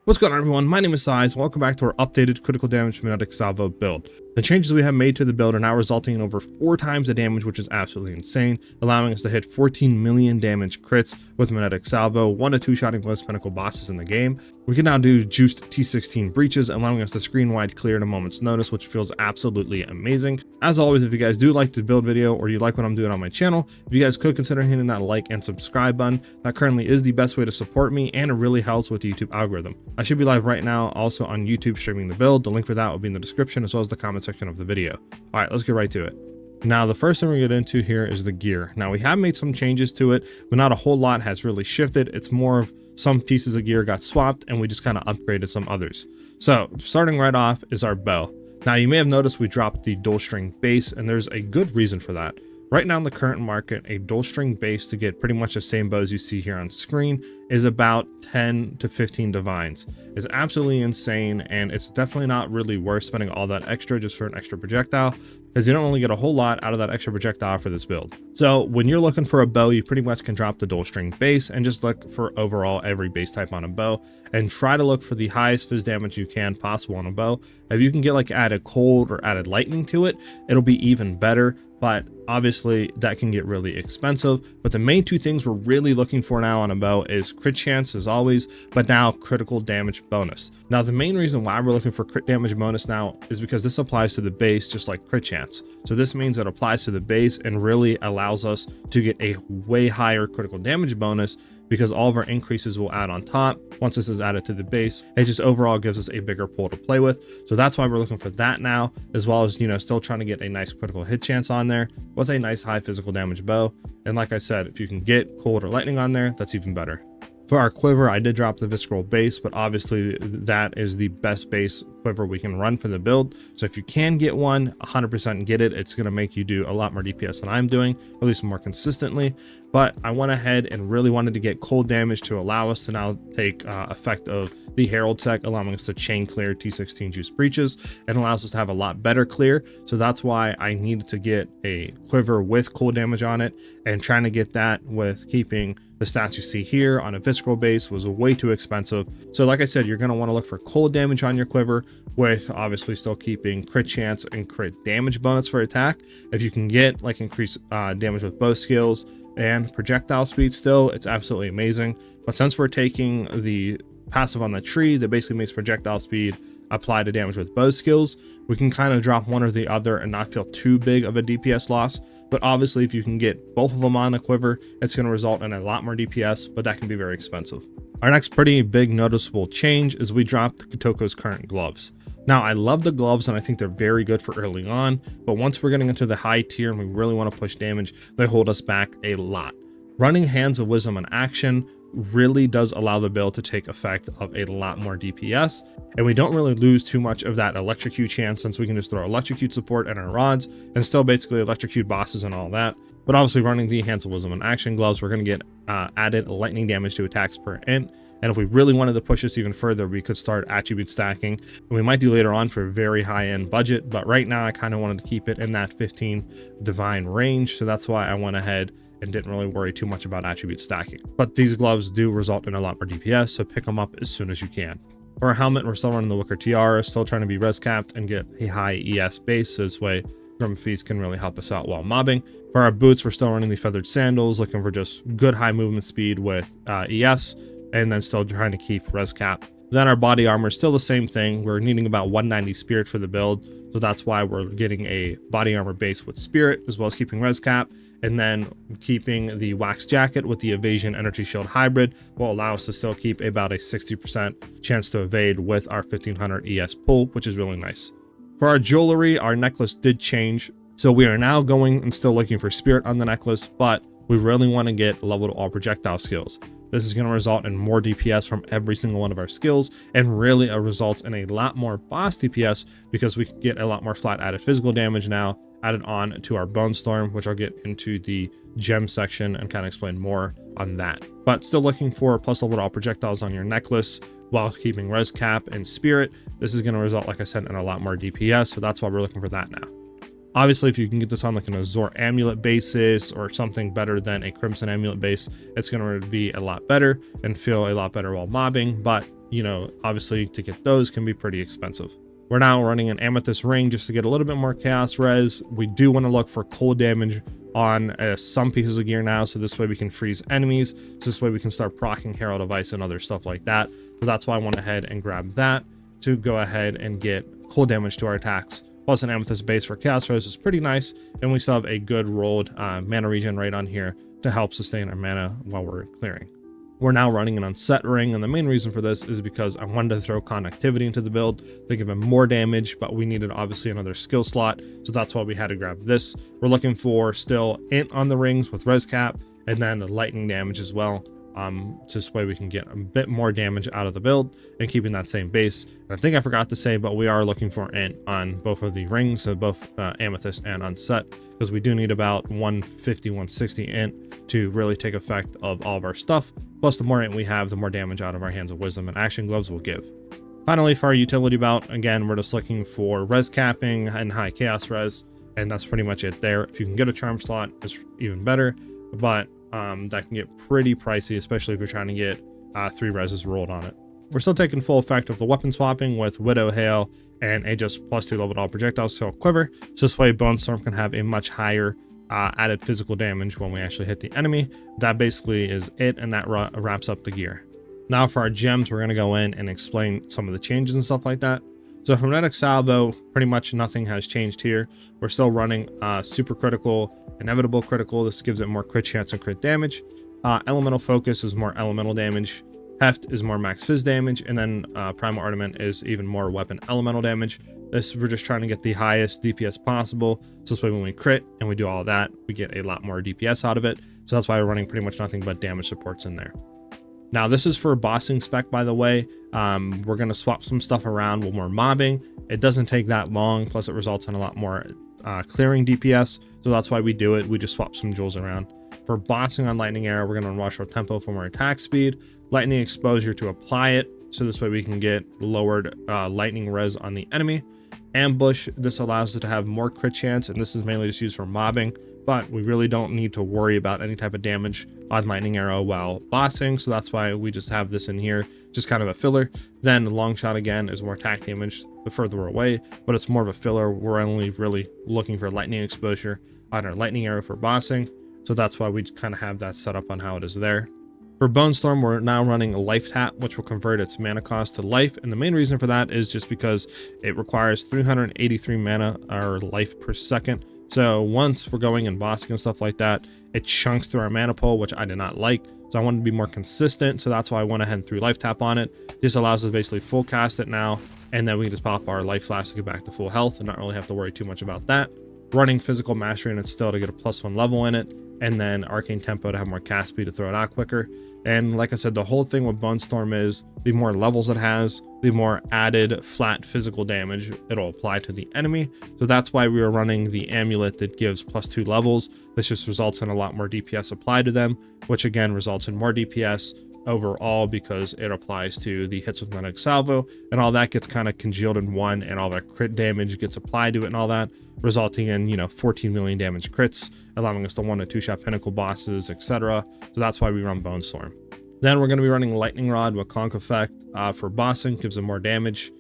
What's going on, everyone? My name is SiahZ. Welcome back to our updated critical damage magnetic salvo build. The changes we have made to the build are now resulting in over 4 times the damage, which is absolutely insane, allowing us to hit 14 million damage crits with magnetic salvo, 1 to 2 shotting most pinnacle bosses in the game. We can now do juiced T16 breaches, allowing us to screen wide clear at a moment's notice, which feels absolutely amazing. As always, if you guys do like the build video or you like what I'm doing on my channel, if you guys could consider hitting that like and subscribe button, that currently is the best way to support me, and it really helps with the YouTube algorithm. I should be live right now also on YouTube streaming the build. The link for that will be in the description as well as the comment section of the video. All right, let's get right to it. Now, the first thing we're going to get into here is the gear. Now, we have made some changes to it, but not a whole lot has really shifted. It's more of some pieces of gear got swapped and we just kind of upgraded some others. So starting right off is our bow. Now, you may have noticed we dropped the dual string base, and there's a good reason for that. Right now in the current market, a dual string base to get pretty much the same bows you see here on screen is about 10 to 15 divines. It's absolutely insane, and it's definitely not really worth spending all that extra just for an extra projectile, because you don't really get a whole lot out of that extra projectile for this build. So when you're looking for a bow, you pretty much can drop the dual string base and just look for overall every base type on a bow and try to look for the highest fizz damage you can possible on a bow. If you can get like added cold or added lightning to it, it'll be even better. But obviously that can get really expensive. But the main two things we're really looking for now on a bow is crit chance as always, but now critical damage bonus. Now, the main reason why we're looking for crit damage bonus now is because this applies to the base just like crit chance. So this means it applies to the base and really allows us to get a way higher critical damage bonus, because all of our increases will add on top once this is added to the base. It just overall gives us a bigger pool to play with. So that's why we're looking for that now, as well as, still trying to get a nice critical hit chance on there with a nice high physical damage bow. And like I said, if you can get cold or lightning on there, that's even better. For our quiver, I did drop the visceral base, but obviously that is the best base quiver we can run for the build. So if you can get one, 100% get it. It's going to make you do a lot more DPS than I'm doing, at least more consistently. But I went ahead and really wanted to get cold damage to allow us to now take effect of the Herald tech, allowing us to chain clear T16 juice breaches, and allows us to have a lot better clear. So that's why I needed to get a quiver with cold damage on it, and trying to get that with keeping the stats you see here on a visceral base was way too expensive. So like I said, you're going to want to look for cold damage on your quiver, with obviously still keeping crit chance and crit damage bonus for attack. If you can get like increased damage with bow skills and projectile speed still, it's absolutely amazing. But since we're taking the passive on the tree that basically makes projectile speed apply to damage with bow skills, we can kind of drop one or the other and not feel too big of a DPS loss. But obviously if you can get both of them on a quiver, it's going to result in a lot more DPS, but that can be very expensive. Our next pretty big noticeable change is we dropped Kotoko's current gloves. Now, I love the gloves and I think they're very good for early on, but once we're getting into the high tier and we really want to push damage, they hold us back a lot. Running Hands of Wisdom in action really does allow the build to take effect of a lot more DPS, and we don't really lose too much of that electrocute chance, since we can just throw electrocute support and our rods and still basically electrocute bosses and all that. But obviously running the Hands of Wisdom in action gloves, we're going to get added lightning damage to attacks per int. And if we really wanted to push this even further, we could start attribute stacking, and we might do later on for a very high-end budget. But right now I kind of wanted to keep it in that 15 divine range, so that's why I went ahead and didn't really worry too much about attribute stacking. But these gloves do result in a lot more DPS, so pick them up as soon as you can. For our helmet, we're still running the Wicker Tiara, still trying to be res capped and get a high ES base, so this way Grim Feast can really help us out while mobbing. For our boots, we're still running the feathered sandals, looking for just good high movement speed with ES, and then still trying to keep res cap. Then our body armor is still the same thing. We're needing about 190 spirit for the build, so that's why we're getting a body armor base with spirit, as well as keeping res cap, and then keeping the wax jacket with the evasion energy shield hybrid will allow us to still keep about a 60% chance to evade with our 1500 ES pull, which is really nice. For our jewelry, our necklace did change, so we are now going and still looking for spirit on the necklace, but we really want to get leveled all projectile skills. This is going to result in more DPS from every single one of our skills, and really it results in a lot more boss DPS, because we can get a lot more flat added physical damage now added on to our Bone Storm, which I'll get into the gem section and kind of explain more on that. But still looking for plus leveled all projectiles on your necklace while keeping res cap and spirit. This is going to result, like I said, in a lot more DPS, so that's why we're looking for that now. Obviously, if you can get this on like an Azure Amulet basis or something better than a Crimson Amulet base, it's going to be a lot better and feel a lot better while mobbing. But you know, obviously to get those can be pretty expensive. We're now running an Amethyst ring just to get a little bit more chaos res. We do want to look for cold damage on some pieces of gear now, so this way we can freeze enemies, so this way we can start proccing Herald of Ice and other stuff like that. So that's why I went ahead and grabbed that to go ahead and get cold damage to our attacks. Plus an Amethyst base for chaos res is pretty nice, and we still have a good rolled mana regen right on here to help sustain our mana while we're clearing. We're now running an unset ring, and the main reason for this is because I wanted to throw conductivity into the build to give him more damage, but we needed obviously another skill slot, so that's why we had to grab this. We're looking for still int on the rings with res cap, and then lightning damage as well. This way we can get a bit more damage out of the build and keeping that same base. And I think I forgot to say, but we are looking for int on both of the rings, so both Amethyst and unset, because we do need about 150, 160 int to really take effect of all of our stuff. Plus, the more int we have, the more damage out of our Hands of Wisdom and Action Gloves will give. Finally, for our utility bout, again, we're just looking for res capping and high chaos res, and that's pretty much it there. If you can get a charm slot, it's even better, but that can get pretty pricey, especially if you're trying to get 3 reses rolled on it. We're still taking full effect of the weapon swapping with Widow Hail and a just +2 leveled all projectiles to quiver, so this way Bone Storm can have a much higher added physical damage when we actually hit the enemy. That basically is it, and that wraps up the gear. Now for our gems, we're going to go in and explain some of the changes and stuff like that. So from Exile though, pretty much nothing has changed here. We're still running super critical, inevitable critical. This gives it more crit chance and crit damage. Elemental focus is more elemental damage. Heft is more max phys damage, and then primal ornament is even more weapon elemental damage. This, we're just trying to get the highest DPS possible, so this way when we crit and we do all of that, we get a lot more DPS out of it. So that's why we're running pretty much nothing but damage supports in there. Now this is for bossing spec, by the way. We're going to swap some stuff around when we're mobbing. It doesn't take that long, plus it results in a lot more clearing DPS, so that's why we do it. We just swap some jewels around. For bossing on Lightning Arrow, we're going to rush our tempo from our attack speed, lightning exposure to apply it, so this way we can get lowered lightning res on the enemy. Ambush, this allows it to have more crit chance, and this is mainly just used for mobbing, but we really don't need to worry about any type of damage on Lightning Arrow while bossing, so that's why we just have this in here, just kind of a filler. Then long shot again is more attack damage the further we're away, but it's more of a filler. We're only really looking for lightning exposure on our Lightning Arrow for bossing, so that's why we kind of have that set up on how it is there. For Bone Storm, we're now running a life tap, which will convert its mana cost to life, and the main reason for that is just because it requires 383 mana or life per second. So once we're going and bossing and stuff like that, it chunks through our mana pool, which I did not like. So I wanted to be more consistent, so that's why I went ahead and threw life tap on it. This allows us to basically full cast it now, and then we can just pop our life flask to get back to full health and not really have to worry too much about that. Running physical mastery and it's still to get a +1 level in it, and then arcane tempo to have more cast speed to throw it out quicker. And like I said, the whole thing with Bone Storm is the more levels it has, the more added flat physical damage it'll apply to the enemy. So that's why we were running the amulet that gives +2 levels. This just results in a lot more DPS applied to them, which again results in more DPS overall because it applies to the hits with Magnetic Salvo, and all that gets kind of congealed in one, and all that crit damage gets applied to it and all that, resulting in, you know, 14 million damage crits, allowing us to 1- to 2-shot pinnacle bosses, etc. So that's why we run Bone Storm. Then we're going to be running Lightning Rod with Conk Effect for bossing, gives them more damage.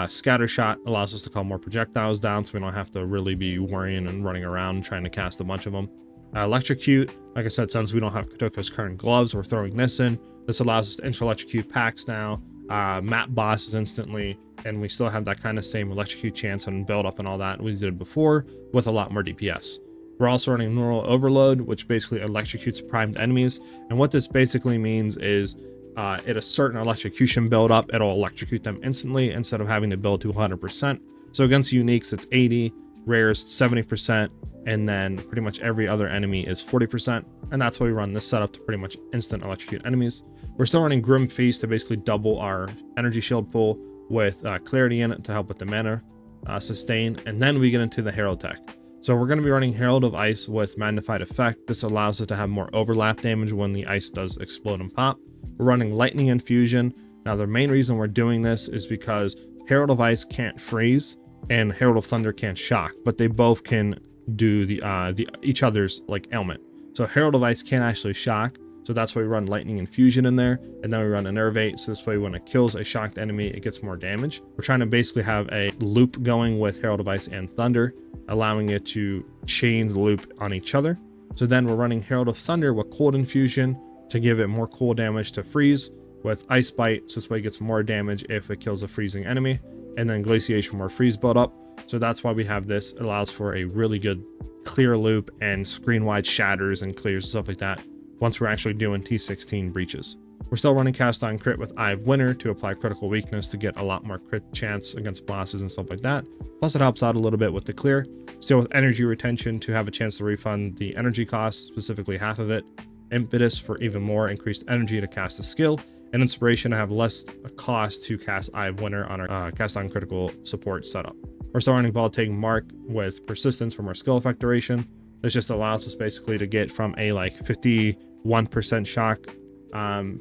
Scatter Shot allows us to call more projectiles down, so we don't have to really be worrying and running around trying to cast a bunch of them. Electrocute, like I said, since we don't have Kotoko's current gloves, we're throwing this in. This allows us to electrocute packs now, map bosses instantly, and we still have that kind of same electrocute chance and build up and all that we did before with a lot more DPS. We're also running Neural Overload, which basically electrocutes primed enemies, and what this basically means is at a certain electrocution build up, it'll electrocute them instantly instead of having to build to 100%. So against uniques, it's 80, rares 70%, and then pretty much every other enemy is 40%, and that's why we run this setup to pretty much instant electrocute enemies. We're still running Grim Feast to basically double our energy shield pool with clarity in it to help with the mana sustain, and then we get into the Herald tech. So we're going to be running Herald of Ice with Magnified Effect. This allows us to have more overlap damage when the ice does explode and pop. We're running Lightning Infusion. Now the main reason we're doing this is because Herald of Ice can't freeze and Herald of Thunder can't shock, but they both can do the each other's like ailment. So Herald of Ice can't actually shock, So that's why we run Lightning Infusion in there, and then we run Enervate, so this way when it kills a shocked enemy, it gets more damage. We're trying to basically have a loop going with Herald of Ice and Thunder, allowing it to chain the loop on each other. So then we're running Herald of Thunder with Cold Infusion to give it more cool damage to freeze, with Ice Bite, so this way it gets more damage if it kills a freezing enemy, and then Glaciation more freeze build up. So that's why we have this. It allows for a really good clear loop and screen wide shatters and clears and stuff like that once we're actually doing T16 breaches. We're still running Cast on Crit with Eye of Winter to apply critical weakness to get a lot more crit chance against bosses and stuff like that. Plus it helps out a little bit with the clear. Still with Energy Retention to have a chance to refund the energy cost, specifically half of it. Impetus for even more increased energy to cast a skill. And Inspiration to have less cost to cast Eye of Winter on our Cast on Critical support setup. We're still running Voltaic Mark with Persistence for more skill effect duration. This just allows us basically to get from a like 51% shock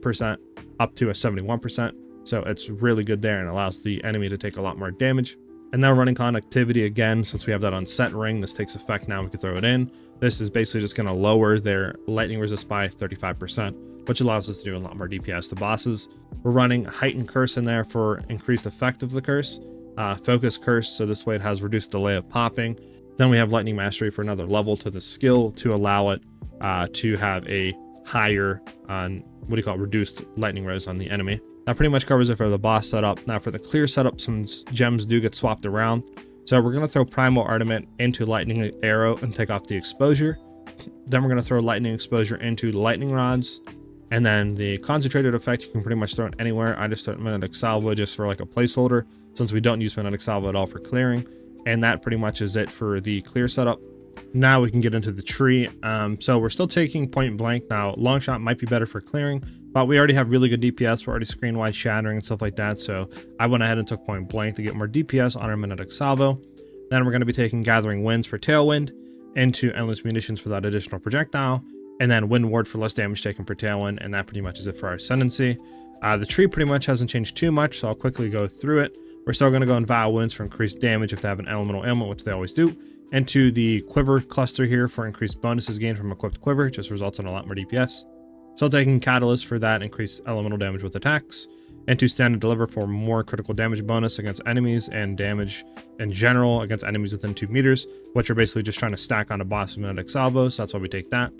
percent up to a 71%. So it's really good there and allows the enemy to take a lot more damage. And now running Conductivity again, since we have that on Set Ring, this takes effect now, we can throw it in. This is basically just going to lower their lightning resist by 35%, which allows us to do a lot more DPS to bosses. We're running Heightened Curse in there for increased effect of the curse. Focus Curse, so this way it has reduced delay of popping. Then we have Lightning Mastery for another level to the skill to allow it to have a higher reduced lightning res on the enemy. That pretty much covers it for the boss setup. Now for the clear setup, some gems do get swapped around. So we're going to throw Primal Armament into Lightning Arrow and take off the exposure. Then we're going to throw Lightning Exposure into Lightning Rods. And then the concentrated effect, you can pretty much throw it anywhere. I just throw Magnetic Salvo just for like a placeholder, since we don't use Magnetic Salvo at all for clearing. And that pretty much is it for the clear setup. Now we can get into the tree. So we're still taking Point Blank. Now Long Shot might be better for clearing, but we already have really good DPS. We're already screen wide shattering and stuff like that. So I went ahead and took Point Blank to get more DPS on our Magnetic Salvo. Then we're going to be taking Gathering Winds for Tailwind, into Endless Munitions for that additional projectile, and then Wind Ward for less damage taken per Tailwind, and that pretty much is it for our Ascendancy. The tree pretty much hasn't changed too much, so I'll quickly go through it. We're still going to go in Vile Winds for increased damage if they have an elemental ailment, which they always do. Into the Quiver cluster here for increased bonuses gained from equipped Quiver, it just results in a lot more DPS. Still taking Catalyst for that increased elemental damage with attacks. Into Stand and Deliver for more critical damage bonus against enemies and damage in general against enemies within 2 meters, which are basically just trying to stack on a boss with Magnetic Salvo, so that's why we take that.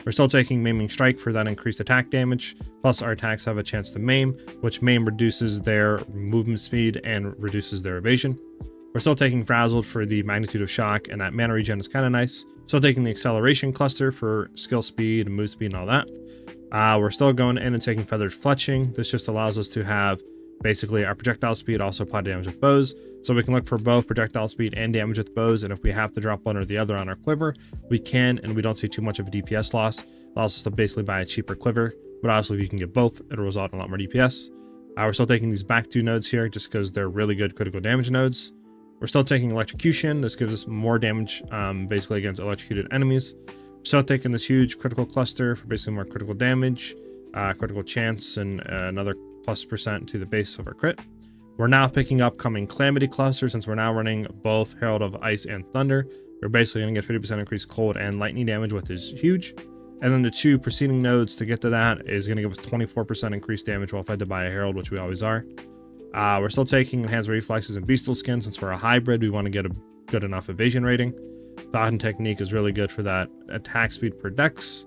We're still taking Maiming Strike for that increased attack damage, plus our attacks have a chance to maim, which maim reduces their movement speed and reduces their evasion. We're still taking Frazzled for the magnitude of shock, and that mana regen is kind of nice. Still taking the Acceleration Cluster for skill speed and move speed and all that. We're still going in and taking Feathered Fletching. This just allows us to have basically our projectile speed also apply damage with bows. So we can look for both projectile speed and damage with bows, and if we have to drop one or the other on our quiver, we can, and we don't see too much of a DPS loss. It allows us to basically buy a cheaper quiver, but obviously if you can get both, it'll result in a lot more DPS. We're still taking these back 2 nodes here just because they're really good critical damage nodes. We're still taking Electrocution. This gives us more damage basically against electrocuted enemies. We're still taking this huge critical cluster for basically more critical damage, critical chance, and another +% to the base of our crit. We're now picking up coming Calamity Cluster since we're now running both Herald of Ice and Thunder. We're basically going to get 50% increased cold and lightning damage, which is huge. And then the 2 preceding nodes to get to that is going to give us 24% increased damage while fed by a Herald, which we always are. We're still taking Enhanced Reflexes and Beastal Skin since we're a hybrid. We want to get a good enough evasion rating. Thought and Technique is really good for that attack speed per dex.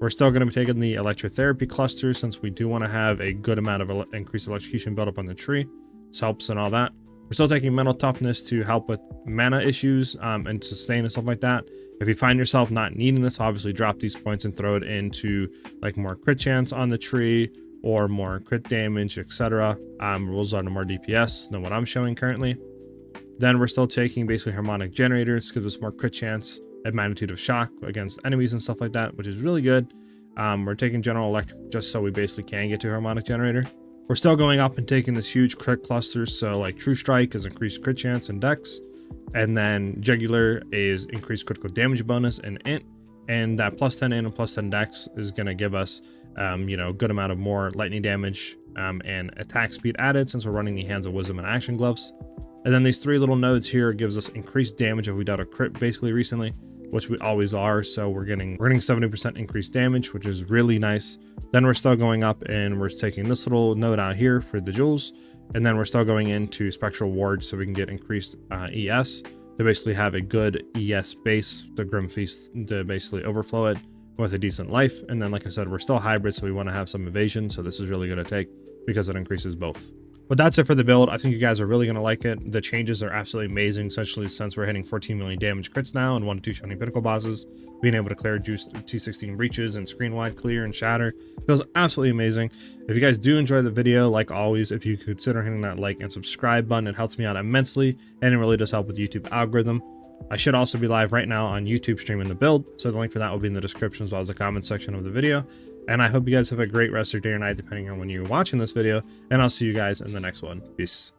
We're still going to be taking the Electrotherapy Cluster since we do want to have a good amount of increased electrocution built up on the tree. This helps and all that. We're still taking Mental Toughness to help with mana issues and sustain and stuff like that. If you find yourself not needing this, obviously drop these points and throw it into like more crit chance on the tree or more crit damage, etc. We'll result in more DPS than what I'm showing currently. Then we're still taking basically Harmonic Generators, gives us more crit chance and magnitude of shock against enemies and stuff like that, which is really good. We're taking General Electric just so we basically can get to Harmonic Generator. We're still going up and taking this huge crit clusters, so like True Strike is increased crit chance and dex, and then Jugular is increased critical damage bonus and int, and that +10 int and +10 dex is going to give us a good amount of more lightning damage and attack speed added since we're running the Hands of Wisdom and Action Gloves. And then these 3 little nodes here gives us increased damage if we dealt a crit basically recently, which we always are. So we're getting 70% increased damage, which is really nice. Then we're still going up and we're taking this little node out here for the jewels. And then we're still going into Spectral Ward so we can get increased ES to basically have a good ES base, the Grim Feast to basically overflow it with a decent life. And then, like I said, we're still hybrid, so we want to have some evasion. So this is really going to take because it increases both. But that's it for the build. I think you guys are really going to like it. The changes are absolutely amazing, especially since we're hitting 14 million damage crits now and 1 to 2 shiny pinnacle bosses. Being able to clear juice 216 breaches and screen wide clear and shatter feels absolutely amazing. If you guys do enjoy the video, like always, if you consider hitting that like and subscribe button, it helps me out immensely and it really does help with the YouTube algorithm. I should also be live right now on YouTube streaming the build, so the link for that will be in the description as well as the comment section of the video. And I hope you guys have a great rest of your day or night depending on when you're watching this video, and I'll see you guys in the next one. Peace.